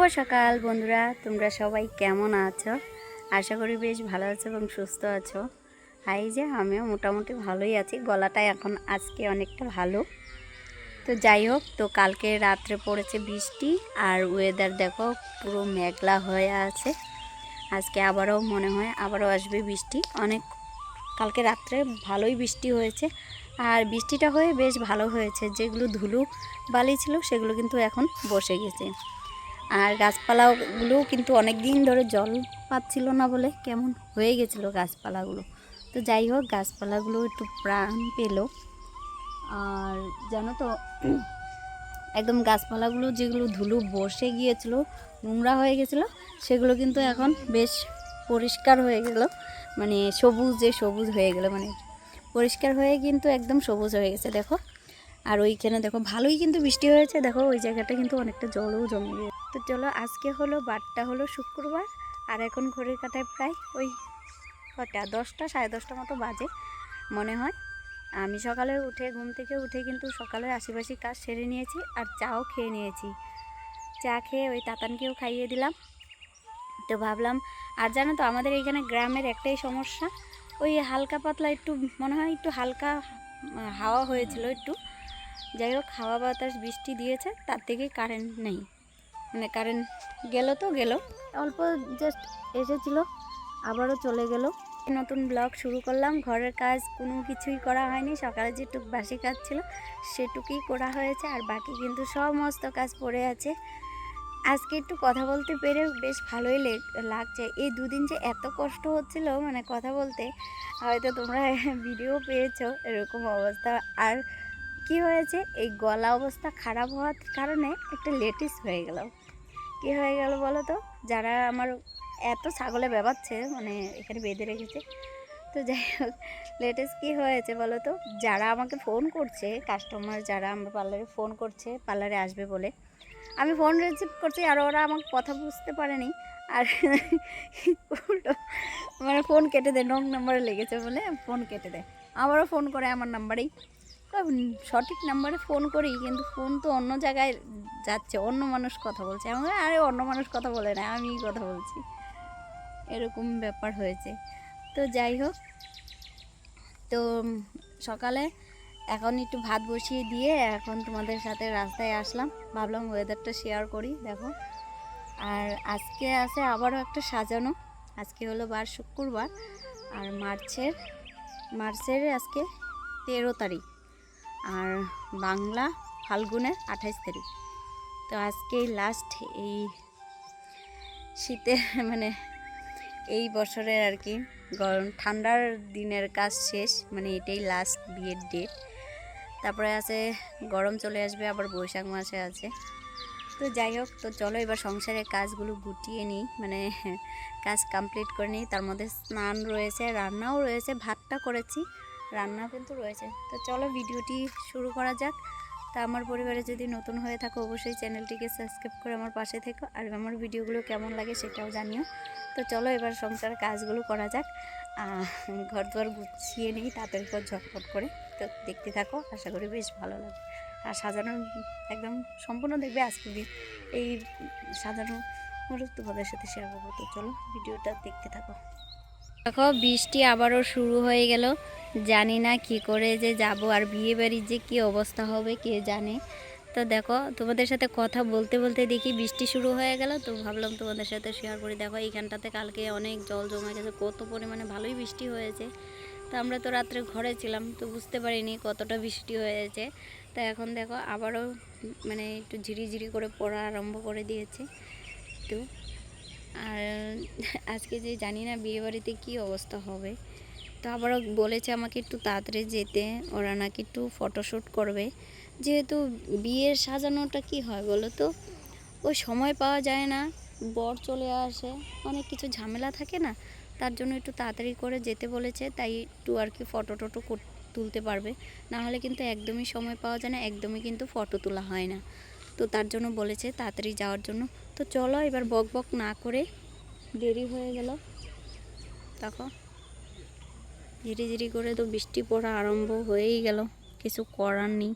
সকাল বন্ধুরা, তোমরা সবাই কেমন আছো? আশা করি বেশ ভালো আছো এবং সুস্থ আছো। এই যে আমিও মোটামুটি ভালোই আছি, গলাটা এখন আজকে অনেকটা ভালো। তো যাই হোক, তো কালকে রাত্রে পড়েছে বৃষ্টি আর ওয়েদার দেখো পুরো মেঘলা হয়ে আছে। আজকে আবারও মনে হয় আবারও আসবে বৃষ্টি। কালকে রাত্রে ভালোই বৃষ্টি হয়েছে, আর বৃষ্টিটা হয়ে বেশ ভালো হয়েছে। যেগুলো ধুলো বালি ছিল সেগুলো কিন্তু এখন বসে গেছে। আর গাছপালাগুলোও কিন্তু অনেক দিন ধরে জল পাচ্ছিল না বলে কেমন হয়ে গেছিলো গাছপালাগুলো। তো যাই হোক, গাছপালাগুলো একটু প্রাণ পেল। আর জানো তো, একদম গাছপালাগুলো যেগুলো ধুলো বসে গিয়েছিলো, নোংরা হয়ে গেছিলো, সেগুলো কিন্তু এখন বেশ পরিষ্কার হয়ে গেল। মানে সবুজ হয়ে গেল, মানে পরিষ্কার হয়ে কিন্তু একদম সবুজ হয়ে গেছে দেখো। আর ওইখানে দেখো ভালোই কিন্তু বৃষ্টি হয়েছে, দেখো ওই জায়গাটা কিন্তু অনেকটা জলও জমে গেছে। তো চলো, আজকে হলো বারটা হলো শুক্রবার, আর এখন ঘড়ির কাঁটায় প্রায় ওই কটা 10টা 10:30 মতো বাজে মনে হয়। আমি সকালে ঘুম থেকে উঠে কিন্তু সকালের আশেপাশে কাজ সেরে নিয়েছি, আর চাও খেয়ে নিয়েছি। চা খেয়ে ওই তাতানকেও খাইয়ে দিলাম। তো ভাবলাম, আর জানো তো আমাদের এইখানে গ্রামের একটাই সমস্যা, ওই হালকা পাতলা একটু মনে হয় একটু হালকা হাওয়া হয়েছিল একটু। যাই হোক, হাওয়া বাতাস বৃষ্টি দিয়েছে, তার থেকে কারেন্ট নেই। মানে কারেন্ট গেল তো গেল, অল্প জাস্ট এসেছিলো, আবারও চলে গেল। নতুন ব্লগ শুরু করলাম। ঘরের কাজ কোনো কিছুই করা হয়নি, সকালে যেটুক বাসি কাজ ছিল সেটুকুই করা হয়েছে, আর বাকি কিন্তু সমস্ত কাজ পড়ে আছে। আজকে একটু কথা বলতে পেরে বেশ ভালোই লাগছে। এই দুদিন যে এত কষ্ট হচ্ছিল মানে কথা বলতে, হয়তো তোমরা ভিডিও পেয়েছো এরকম অবস্থা। আর কি হয়েছে, এই গলা অবস্থা খারাপ হওয়ার কারণে একটা লেটিস হয়ে গেল। কি হয়ে গেল বলো তো? যারা আমার এত ছাগলে ব্যাপাচ্ছে, মানে এখানে বেঁধে রেখেছে। তো যাই হোক, লেটেস্ট কী হয়েছে বলো তো, যারা আমাকে ফোন করছে, কাস্টমার যারা আমার পার্লারে ফোন করছে পার্লারে আসবে বলে, আমি ফোন রিসিভ করছি আর ওরা আমাকে কথা বুঝতে পারেনি, আর মানে ফোন কেটে দেয়, রং নাম্বারে লেগেছে বলে ফোন কেটে দেয়। আবারও ফোন করে আমার নাম্বারেই, সঠিক নাম্বারে ফোন করি কিন্তু ফোন তো অন্য জায়গায় যাচ্ছে, অন্য মানুষ কথা বলছে। আমাকে আরে অন্য মানুষ কথা বলে না, আমি কথা বলছি, এরকম ব্যাপার হয়েছে। তো যাই হোক, তো সকালে এখন একটু ভাত বসিয়ে দিয়ে এখন তোমাদের সাথে রাস্তায় আসলাম, ভাবলাম ওয়েদারটা শেয়ার করি। দেখো, আর আজকে আছে আবারও একটা সাজানো। আজকে হলো বার শুক্রবার, আর মার্চের আজকে 13 তারিখ, আর বাংলা ফাল্গুনের 28 তারিখ। তো আজকেই লাস্ট এই শীতের মানে এই বছরের আর কি গরম ঠান্ডার দিনের কাজ শেষ, মানে এটাই লাস্ট বিয়ের ডেট। তারপরে আছে গরম চলে আসবে, আবার বৈশাখ মাসে আছে। তো যাই হোক, তো চলো এবার সংসারের কাজগুলো গুটিয়ে নিই, মানে কাজ কমপ্লিট করে নিই। তার মধ্যে স্নান রয়েছে, রান্নাও রয়েছে, ভাতটা করেছি, রান্নাও কিন্তু রয়েছে। তো চলো ভিডিওটি শুরু করা যাক। তা আমার পরিবারে যদি নতুন হয়ে থাকো অবশ্যই চ্যানেলটিকে সাবস্ক্রাইব করে আমার পাশে থেকো, আর আমার ভিডিওগুলো কেমন লাগে সেটাও জানিও। তো চলো এবার সংসারের কাজগুলো করা যাক। ঘর দুয়ার গুছিয়ে নিই তাড়াতাড়ি করে ঝটপট করে। তো দেখতে থাকো, আশা করি বেশ ভালো লাগবে। আর সাজানো একদম সম্পূর্ণ দেখবে আজকে এই সাজানো তোমাদের সাথে শেয়ার করবো। তো চলো ভিডিওটা দেখতে থাকো। দেখো, বৃষ্টি আবারও শুরু হয়ে গেল। জানি না কি করে যে যাব, আর বিয়ে বাড়ির যে কী অবস্থা হবে কে জানে। তো দেখো, তোমাদের সাথে কথা বলতে বলতে দেখি বৃষ্টি শুরু হয়ে গেল। তো ভাবলাম তোমাদের সাথে শেয়ার করি। দেখো, এইখানটাতে কালকে অনেক জল জমে গেছে, কত পরিমাণে ভালোই বৃষ্টি হয়েছে। তো আমরা তো রাত্রে ঘরে ছিলাম, তো বুঝতে পারিনি কতটা বৃষ্টি হয়েছে। তো এখন দেখো আবারও মানে একটু ঝিরিঝিরি করে পড়া আরম্ভ করে দিয়েছে একটু। আর আজকে যে জানি না বিয়েবাড়িতে কী অবস্থা হবে। তো আবারও বলেছে আমাকে একটু তাড়াতাড়ি যেতে, ওরা নাকি একটু ফটোশ্যুট করবে। যেহেতু বিয়ের সাজানোটা কি হয় বলো তো, ওই সময় পাওয়া যায় না, বর চলে আসে, অনেক কিছু ঝামেলা থাকে না, তার জন্য একটু তাড়াতাড়ি করে যেতে বলেছে। তাই একটু আর কি ফটো টটো তুলতে পারবে, না হলে কিন্তু একদমই সময় পাওয়া যায় না, একদমই কিন্তু ফটো তোলা হয় না। তো তার জন্য বলেছে তাড়াতাড়ি যাওয়ার জন্য। তো চলো এবার বক বক না করে, দেরি হয়ে গেল। দেখো ধীরে ধীরে করে তো বৃষ্টি পড়া আরম্ভ হয়েই গেল, কিছু করার নেই।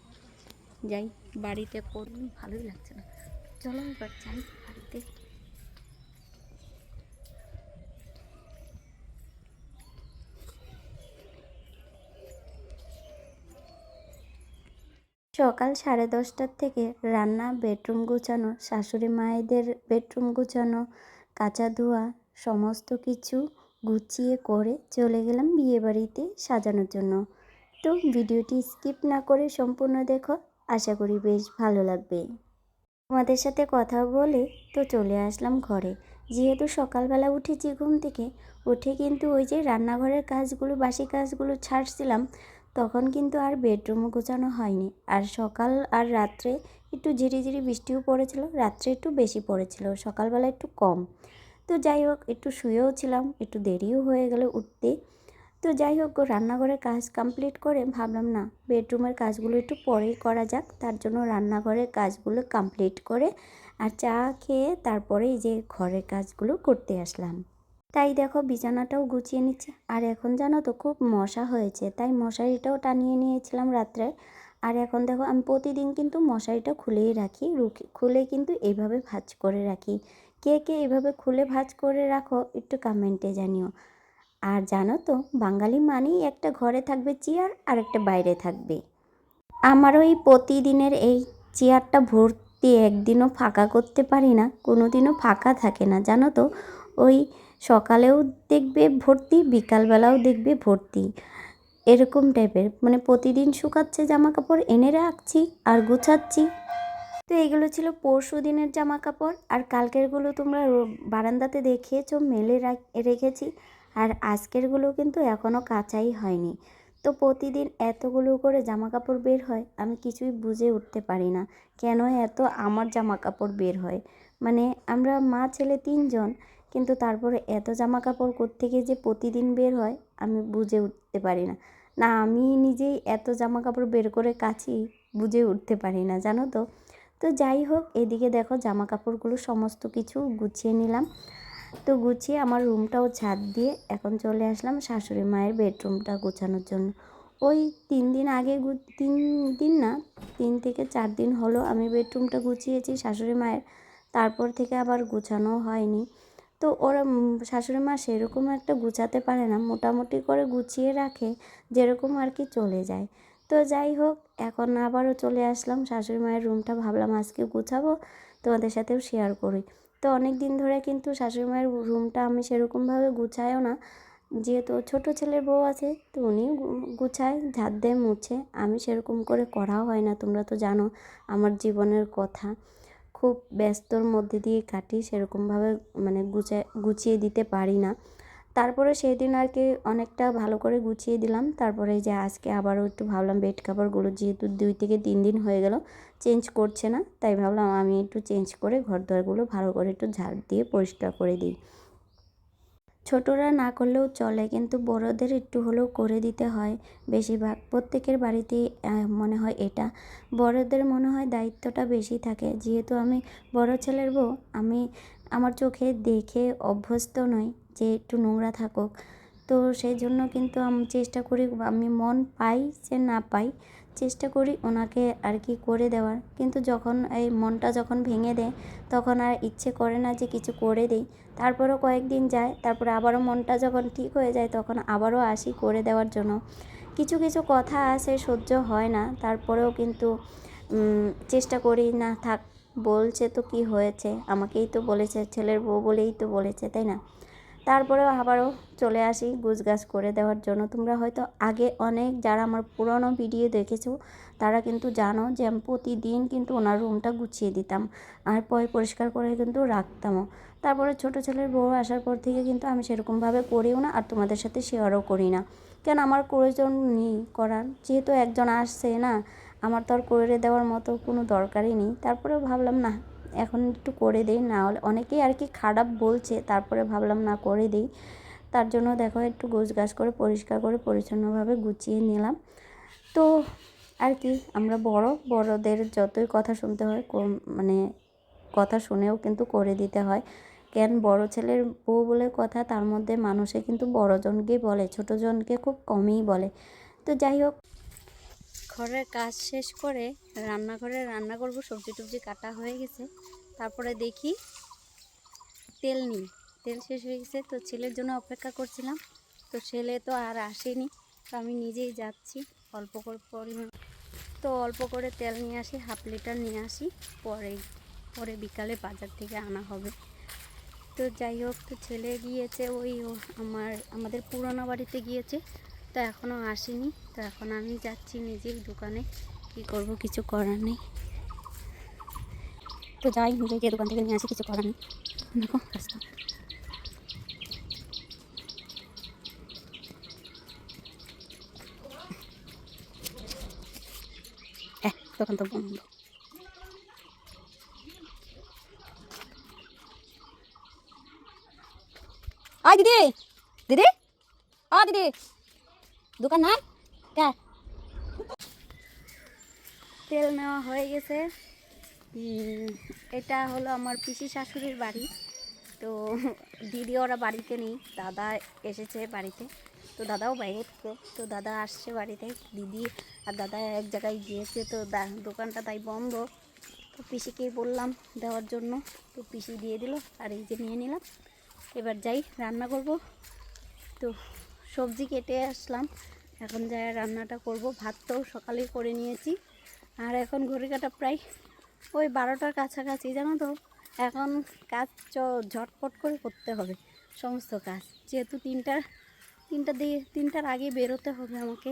যাই বাড়িতে করবো, ভালোই লাগছে না। চলো এবার যাই বাড়িতে। সকাল 10:30টার থেকে রান্না, বেডরুম গুছানো, শাশুড়ি মায়েদের বেডরুম গুছানো, কাচা ধোয়া সমস্ত কিছু গুছিয়ে করে চলে গেলাম বিয়েবাড়িতে সাজানোর জন্য। তো ভিডিওটি স্কিপ না করে সম্পূর্ণ দেখো, আশা করি বেশ ভালো লাগবে। তোমাদের সাথে কথা বলে তো চলে আসলাম ঘরে। যেহেতু সকালবেলা উঠেছি ঘুম থেকে, উঠে কিন্তু ওই যে রান্নাঘরের কাজগুলো, বাসি কাজগুলো ছাড়ছিলাম, তখন কিন্তু আর বেডরুম গোছানো হয়নি। আর সকাল আর রাত্রে একটু ঝিরিঝিরি বৃষ্টিও পড়েছিল, রাত্রে একটু বেশি পড়েছিল, সকালবেলা একটু কম। তো যাই হোক, একটু শুয়েও ছিলাম, একটু দেরিও হয়ে গেল উঠতে। তো যাই হোক, রান্নাঘরের কাজ কমপ্লিট করে ভাবলাম না, বেডরুমের কাজগুলো একটু পরেই করা যাক। তার জন্য রান্নাঘরের কাজগুলো কমপ্লিট করে আর চা খেয়ে তারপরে এই যে ঘরের কাজগুলো করতে আসলাম। তাই দেখো, বিছানাটাও গুছিয়ে নিচ্ছে। আর এখন জানো তো খুব মশা হয়েছে, তাই মশারিটাও টানিয়ে নিয়েছিলাম রাত্রে। আর এখন দেখো, আমি প্রতিদিন কিন্তু মশারিটা খুলেই রাখি, খুলে কিন্তু এইভাবে ভাঁজ করে রাখি। কে কে এভাবে খুলে ভাঁজ করে রাখো একটু কমেন্টে জানিও। আর জানো তো, বাঙালি মানেই একটা ঘরে থাকবে চেয়ার আর একটা বাইরে থাকবে। আমারও এই প্রতিদিনের এই চেয়ারটা ভর্তি, একদিনও ফাঁকা করতে পারি না, কোনো দিনও ফাঁকা থাকে না জানো তো। ওই সকালেও দেখবে ভর্তি, বিকালবেলাও দেখবে ভর্তি, এরকম টাইপের। মানে প্রতিদিন শুকাচ্ছে জামা কাপড়, এনে রাখছি আর গুছাচ্ছি। তো এইগুলো ছিল পরশু দিনের জামা কাপড়, আর কালকেরগুলো তোমরা বারান্দাতে দেখিয়েছো মেলে রেখেছি। আর আজকেরগুলো কিন্তু এখনও কাচাই হয়নি। তো প্রতিদিন এতগুলো করে জামা কাপড় বের হয়, আমি কিছুই বুঝে উঠতে পারি না কেন এত আমার জামা কাপড় বের হয়। মানে আমরা মা ছেলে 3জন, কিন্তু তারপরে এত জামা কাপড় কোত্থেকে যে প্রতিদিন বের হয় আমি বুঝে উঠতে পারি না। না আমি নিজেই এত জামা কাপড় বের করে কাচি, বুঝে উঠতে পারি না জানো তো। তো যাই হোক, এদিকে দেখো জামা কাপড়গুলো সমস্ত কিছু গুছিয়ে নিলাম। তো গুছিয়ে আমার রুমটাও ঝাড় দিয়ে এখন চলে আসলাম শাশুড়ি মায়ের বেডরুমটা গোছানোর জন্য। ওই 3 দিন আগে, 3 দিন না, 3 থেকে 4 দিন হলো আমি বেডরুমটা গুছিয়েছি শাশুড়ি মায়ের। তারপর থেকে আবার গুছানো হয়নি। তো ওরা শাশুড়ি মা সেরকম একটা গুছাতে পারে না, মোটামুটি করে গুছিয়ে রাখে, যেরকম আর কি চলে যায়। তো যাই হোক, এখন আবারও চলে আসলাম শাশুড়ি মায়ের রুমটা, ভাবলাম আজকে গুছাবো, তোমাদের সাথেও শেয়ার করি। তো অনেক দিন ধরে কিন্তু শাশুড়ি মায়ের রুমটা আমি সেরকমভাবে গুছাইও না, যেহেতু ছোট ছেলের বউ আছে, তো উনি গুছায়, ঝাড় দেয়, মুছে। আমি সেরকম করে করাও হয় না, তোমরা তো জানো আমার জীবনের কথা, খুব ব্যস্তর মধ্যে দিয়ে কাটি, সেরকমভাবে মানে গুছিয়ে দিতে পারি না। তারপরে সেই দিন আর কি অনেকটা ভালো করে গুছিয়ে দিলাম। তারপরে যে আজকে আবারও একটু ভাবলাম বেড কাভারগুলো যেহেতু 2 থেকে 3 দিন হয়ে গেল চেঞ্জ করছে না, তাই ভাবলাম আমি একটু চেঞ্জ করে ঘর দুয়ারগুলো ভালো করে একটু ঝাড় দিয়ে পরিষ্কার করে দিই। ছোটরা না করলেও চলে, কিন্তু বড়দের একটু হলেও করে দিতে হয়। বেশিরভাগ প্রত্যেকের বাড়িতেই মনে হয় এটা, বড়দের মনে হয় দায়িত্বটা বেশি থাকে। যেহেতু আমি বড় ছেলের বউ, আমি আমার চোখে দেখে অভ্যস্ত নই যে একটু নোংরা থাকুক। তো সেই জন্য কিন্তু আমি চেষ্টা করি, আমি মন পাই যে না পাই, চেষ্টা করি ওনাকে আর কি করে দেওয়ার। কিন্তু যখন এই মনটা যখন ভেঙে দেয়, তখন আর ইচ্ছে করে না যে কিছু করে দিই। তারপরও কয়েকদিন যায়, তারপরে আবারও মনটা যখন ঠিক হয়ে যায় তখন আবারও আসি করে দেওয়ার জন্য। কিছু কিছু কথা আছে সহ্য হয় না, তারপরেও কিন্তু চেষ্টা করি, না থাক, বলছে তো কি হয়েছে, আমাকেই তো বলেছে, ছেলের বউ বলেই তো বলেছে, তাই না। তারপরেও আবারও চলে আসি গুছগাছ করে দেওয়ার জন্য। তোমরা হয়তো আগে অনেক যারা আমার পুরনো ভিডিও দেখেছো তারা কিন্তু জানো যে আমি প্রতিদিন কিন্তু ওনার রুমটা গুছিয়ে দিতাম আর পরিষ্কার করে কিন্তু রাখতামও। তারপরে ছোটো ছেলের বউ আসার পর থেকে কিন্তু আমি সেরকমভাবে করিও না, আর তোমাদের সাথে শেয়ারও করি না, কেন আমার প্রয়োজন নেই করার। যেহেতু একজন আসছে না, আমার তো আর করে দেওয়ার মতো কোনো দরকারই নেই। তারপরেও ভাবলাম না, এখন একটু করে দিই, না হলে অনেকেই আর কি খারাপ বলছে, তারপরে ভাবলাম না করে দিই। তার জন্য দেখো একটু গোছগাছ করে পরিষ্কার করে পরিচ্ছন্নভাবে গুছিয়ে নিলাম। তো আর কি, আমরা বড়দের যতই কথা শুনতে হয়, মানে কথা শুনেও কিন্তু করে দিতে হয়। কেন, বড় ছেলের বউ বলে কথা, তার মধ্যে মানুষে কিন্তু বড়জনকেই বলে, ছোটোজনকে খুব কমই বলে। তো যাই হোক, ঘরের কাজ শেষ করে রান্নাঘরে রান্না করব, সবজি টবজি কাটা হয়ে গেছে। তারপরে দেখি তেল নিই, তেল শেষ হয়ে গেছে, তো ছেলের জন্য অপেক্ষা করছিলাম। তো ছেলে তো আর আসেনি, তো আমি নিজেই যাচ্ছি অল্প করে পরিমাণ তো অল্প করে তেল নিয়ে আসি, 1/2 লিটার নিয়ে আসি, পরে পরে বিকালে বাজার থেকে আনা হবে। তো যাই হোক, তো ছেলে গিয়েছে আমাদের পুরোনো বাড়িতে গিয়েছে, তো এখনও আসেনি। তো এখন আমি যাচ্ছি নিজেই দোকানে, কি করব, কিছু করার নেই। তো যাই, নিজেকে দোকান থেকে নিয়ে আসি, কিছু করার নেই। দেখো রাস্তা, দোকান তো বন্ধ। আয় দিদি, দিদি, দিদি, দোকান নাই কে? তেল নেওয়া হয়ে গেছে। এটা হলো আমার পিসি শাশুড়ির বাড়ি। তো দিদি ওরা বাড়িতে নেই, দাদা এসেছে বাড়িতে। তো দাদাও বাইরে থেকে, তো দাদা আসছে বাড়িতে, দিদি আর দাদা এক জায়গায় গিয়েছে। তো দোকানটা তাই বন্ধ। তো পিসিকে বললাম দেওয়ার জন্য, তো পিসি দিয়ে দিল। আর এই যে নিয়ে নিলাম, এবার যাই রান্না করব। তো সবজি কেটে আসলাম, এখন যাই রান্নাটা করব। ভাত তো সকালেই করে নিয়েছি, আর এখন ঘড়ি কাটা প্রায় ওই 12টার কাছাকাছি, জানো তো। এখন কাজ ঝটপট করে করতে হবে সমস্ত কাজ, যেহেতু তিনটার আগে বেরোতে হবে আমাকে।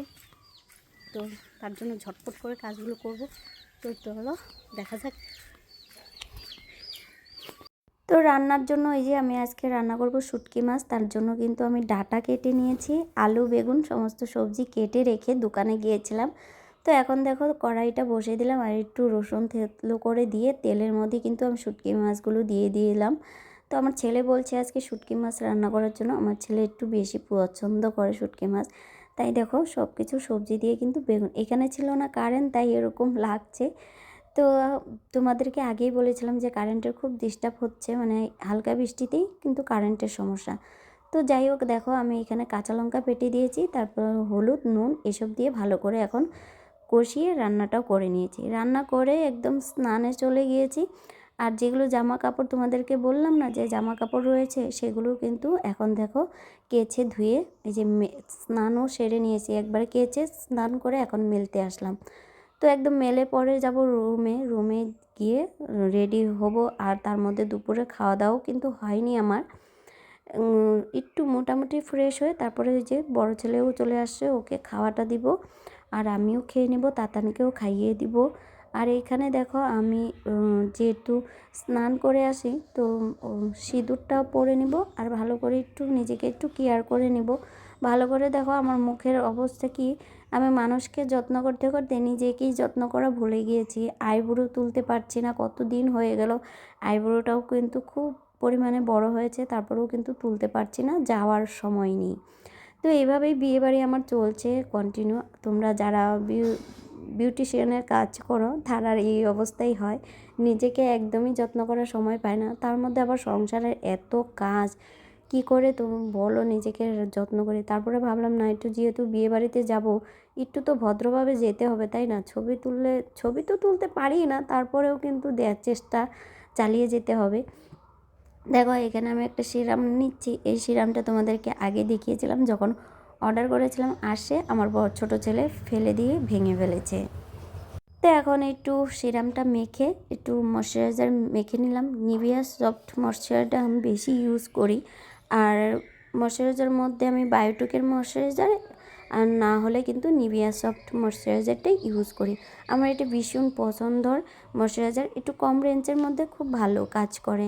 তো তার জন্য ঝটপট করে কাজগুলো করব। তো হলো, দেখা যাক। তো রান্নার জন্য এই যে আমি আজকে রান্না করব শুটকি মাছ। তার জন্য কিন্তু আমি ডাঁটা কেটে নিয়েছি, আলু বেগুন সমস্ত সবজি কেটে রেখে দোকানে গিয়েছিলাম। তো এখন দেখো কড়াইটা বসিয়ে দিলাম, আর একটু রসুন থেতলো করে দিয়ে তেলের মধ্যে কিন্তু আমি শুটকি মাছগুলো দিয়ে দিলাম। তো আমার ছেলে বলছে আজকে শুটকি মাছ রান্না করার জন্য। আমার ছেলে একটু বেশি পছন্দ করে শুটকি মাছ, তাই দেখো সব কিছু সবজি দিয়ে কিন্তু বেগুন, এখানে ছিল না কারেন্ট, তাই এরকম লাগছে। তো তোমাদেরকে আগেই বলেছিলাম যে কারেন্টের খুব ডিস্টার্ব হচ্ছে, মানে হালকা বৃষ্টিতেই কিন্তু কারেন্টের সমস্যা। তো যাই হোক, দেখো আমি এখানে কাঁচা লঙ্কা পেটে দিয়েছি, তারপর হলুদ নুন এসব দিয়ে ভালো করে এখন কষিয়ে রান্নাটাও করে নিয়েছি। রান্না করে একদম স্নানে চলে গিয়েছি। আর যেগুলো জামা কাপড় তোমাদেরকে বললাম না যে জামা কাপড় রয়েছে, সেগুলো কিন্তু এখন দেখো কেচে ধুয়ে এই যে স্নানও সেরে নিয়েছি, একবার কেচে স্নান করে এখন মেলতে আসলাম। তো একদম মেলে পরে যাব রুমে গিয়ে রেডি হব। আর তার মধ্যে দুপুরে খাওয়া দাওয়াও কিন্তু হয়নি আমার। একটু মোটামুটি ফ্রেশ হয়ে তারপরে ওই যে বড় ছেলেও চলে আসছে, ওকে খাওয়াটা দিব, আর আমিও খেয়ে নেব, তাতানকেও খাইয়ে দিব। আর এইখানে দেখো আমি যেহেতু স্নান করে আসি, তো সিঁদুরটাও পরে নিব, আর ভালো করে একটু নিজেকে একটু কেয়ার করে নিব ভালো করে। দেখো আমার মুখের অবস্থা কি, আমি মানুষকে যত্ন করতে করতে নিজেকেই যত্ন করা ভুলে গিয়েছি। আইব্রো তুলতে পারছি না, কত দিন হয়ে গেল। আইব্রোটাও কিন্তু খুব পরিমাণে বড় হয়েছে, তারপরেও কিন্তু তুলতে পারছি না, যাওয়ার সময় নেই। তো এইভাবেই বিয়েবাড়ি আমার চলছে কন্টিনিউ। তোমরা যারা বিউটিশিয়ানের কাজ করো, তারার এই অবস্থাই হয়, নিজেকে একদমই যত্ন করার সময় পায় না। তার মধ্যে আবার সংসারের এত কাজ, কি করে তুমি বলো নিজেকে যত্ন করি। তারপরে ভাবলাম না, একটু যেহেতু বিয়েবাড়িতে যাব, একটু তো ভদ্রভাবে যেতে হবে, তাই না। ছবি তো তুলতে পারি না, তারপরেও কিন্তু দেওয়ার চেষ্টা চালিয়ে যেতে হবে। দেখো এখানে আমি একটা সিরাম নিচ্ছি, এই সিরামটা তোমাদেরকে আগে দেখিয়েছিলাম যখন অর্ডার করেছিলাম। আসে আমার ছোটো ছেলে ফেলে দিয়ে ভেঙে ফেলেছে। তো এখন একটু সিরামটা মেখে একটু ময়শ্চারাইজার মেখে নিলাম। নিভিয়া সফট ময়শ্চারাইজারটা আমি বেশি ইউজ করি। আর ময়শ্চারাইজার মধ্যে আমি বায়োটিকের ময়শ্চারাইজার, আর না হলে কিন্তু নিভিয়া সফট ময়শ্চারাইজারটাই ইউজ করি। আমার এটা ভীষণ পছন্দর ময়শ্চারাইজার, একটু কম রেঞ্জের মধ্যে খুব ভালো কাজ করে,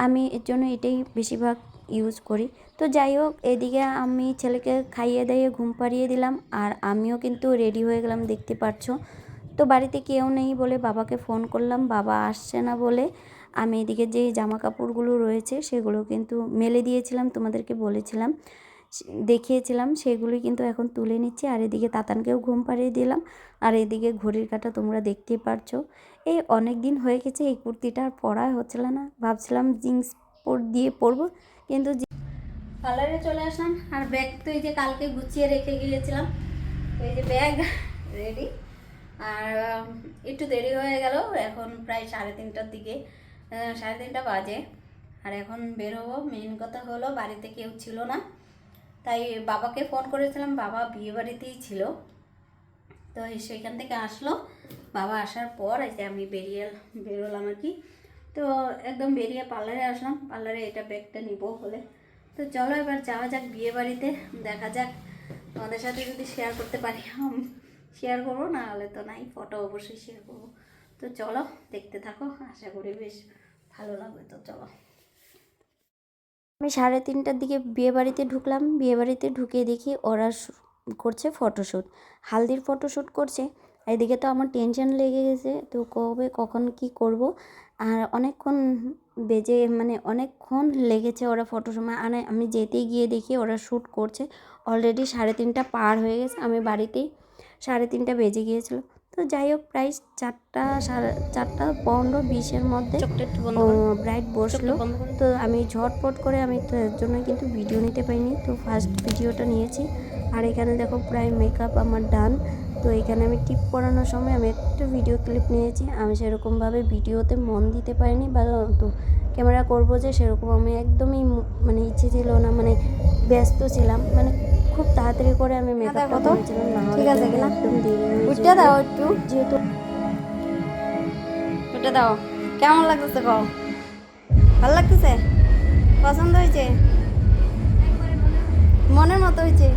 আমি এর জন্য এটাই বেশিরভাগ ইউজ করি। তো যাই হোক, এদিকে আমি ছেলেকে খাইয়ে দাইয়ে ঘুম পাড়িয়ে দিলাম, আর আমিও কিন্তু রেডি হয়ে গেলাম, দেখতে পাচ্ছ। তো বাড়িতে কেউ নেই বলে বাবাকে ফোন করলাম, বাবা আসছে না বলে আমি এদিকে যে জামা কাপড়গুলো রয়েছে সেগুলো কিন্তু মেলে দিয়েছিলাম, তোমাদেরকে বলেছিলাম, দেখিয়েছিলাম, সেগুলি কিন্তু এখন তুলে নিচ্ছি। আর এদিকে তাতানকেও ঘুম পাড়িয়ে দিলাম। আর এদিকে ঘড়ির কাঁটা তোমরা দেখতেই পারছো। এই অনেক দিন হয়ে গেছে এই কুর্তিটা আর পরা হচ্ছিল না, ভাবছিলাম জিন্স দিয়ে পরবো, কিন্তু পার্লারে চলে আসলাম। আর ব্যাগ তো এই যে কালকে গুছিয়ে রেখে গিয়েছিলাম, তো এই যে ব্যাগ রেডি। আর একটু দেরি হয়ে গেল, এখন প্রায় 3:30টার দিকে, 3:30 বাজে। আর এখন বের হবো। মেন কথা হলো বাড়িতে কেউ ছিল না, তাই বাবাকে ফোন করেছিলাম, বাবা বিয়ে বাড়িতেই ছিল। তো সেখান থেকে আসলো, বাবা আসার পর এই যে আমি বেরোলাম আর কি। তো একদম বেরিয়ে পার্লারে আসলাম, পার্লারে এটা ব্যাগটা নিব বলে। তো চলো এবার যাওয়া যাক বিয়ে বাড়িতে, দেখা যাক তোমাদের সাথে যদি শেয়ার করতে পারি শেয়ার করবো, না হলে তো নাই, ফটো অবশ্যই শেয়ার করবো। তো চলো দেখতে থাকো, আশা করি বেশ ভালো লাগবে। তো চলো। আমি 3:30টার দিকে বিয়েবাড়িতে ঢুকলাম। বিয়েবাড়িতে ঢুকে দেখি ওরা করছে ফটোশ্যুট, হালদির ফটোশ্যুট করছে। এদিকে তো আমার টেনশন লেগে গেছে, তো কবে কখন কি করব। আর অনেকক্ষণ অনেকক্ষণ লেগেছে ওরা ফটো সময়। আর আমি যেতেই গিয়ে দেখি ওরা শ্যুট করছে। অলরেডি 3:30 পার হয়ে গেছে, আমি বাড়িতেই 3:30 বেজে গিয়েছিল। তো যাই হোক, প্রায় 4:15-20-এর মধ্যে ব্রাইড বসলো। তো আমি ঝটপট করে, আমি তো এর জন্য কিন্তু ভিডিও নিতে পারিনি, তো ফার্স্ট ভিডিওটা নিয়েছি। আর এখানে দেখো প্রায় মেকআপ আমার ডান। তো এখানে আমি টিপ পরানোর সময় আমি একটা ভিডিও ক্লিপ নিয়েছি। আমি সেরকমভাবে ভিডিওতে মন দিতে পারিনি, বা তো ক্যামেরা করবো যে সেরকম আমি একদমই ইচ্ছে ছিল না, ব্যস্ত ছিলাম। খুব তাড়াতাড়ি করে আমি মেকআপটা করেছিলাম, না হলে ঠিক আছে গেলাম, একদম দেরি হয়ে উঠতে দাও একটু, যেহেতু উঠে দাও। কেমন লাগতেছে কও? ভালো লাগতেছে? পছন্দ হয়েছে? মনের মতো হয়েছে?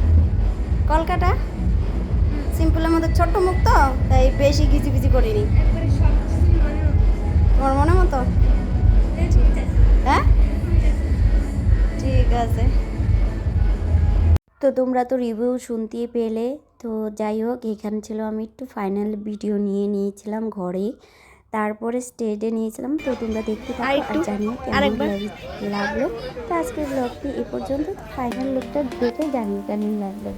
কলকাতা সিম্পলের মধ্যে ছোট্ট মুখ তো, তাই বেশি ঘিচি করিনি। তোমার মনের মতো? হ্যাঁ, ঠিক আছে। তো তোমরা তো রিভিউ শুনতেই পেলে। তো যাই হোক, এখানে ছিল আমি একটু ফাইনাল ভিডিও নিয়েছিলাম ঘরে, তারপরে স্টেজে নিয়েছিলাম। তো তোমরা দেখতে পাচ্ছ, আর জানিও কেমন লাগলো। তো আজকের ব্লগটি এ পর্যন্ত। ফাইনাল লুকটা দেখে জানিও কেমন লাগলো।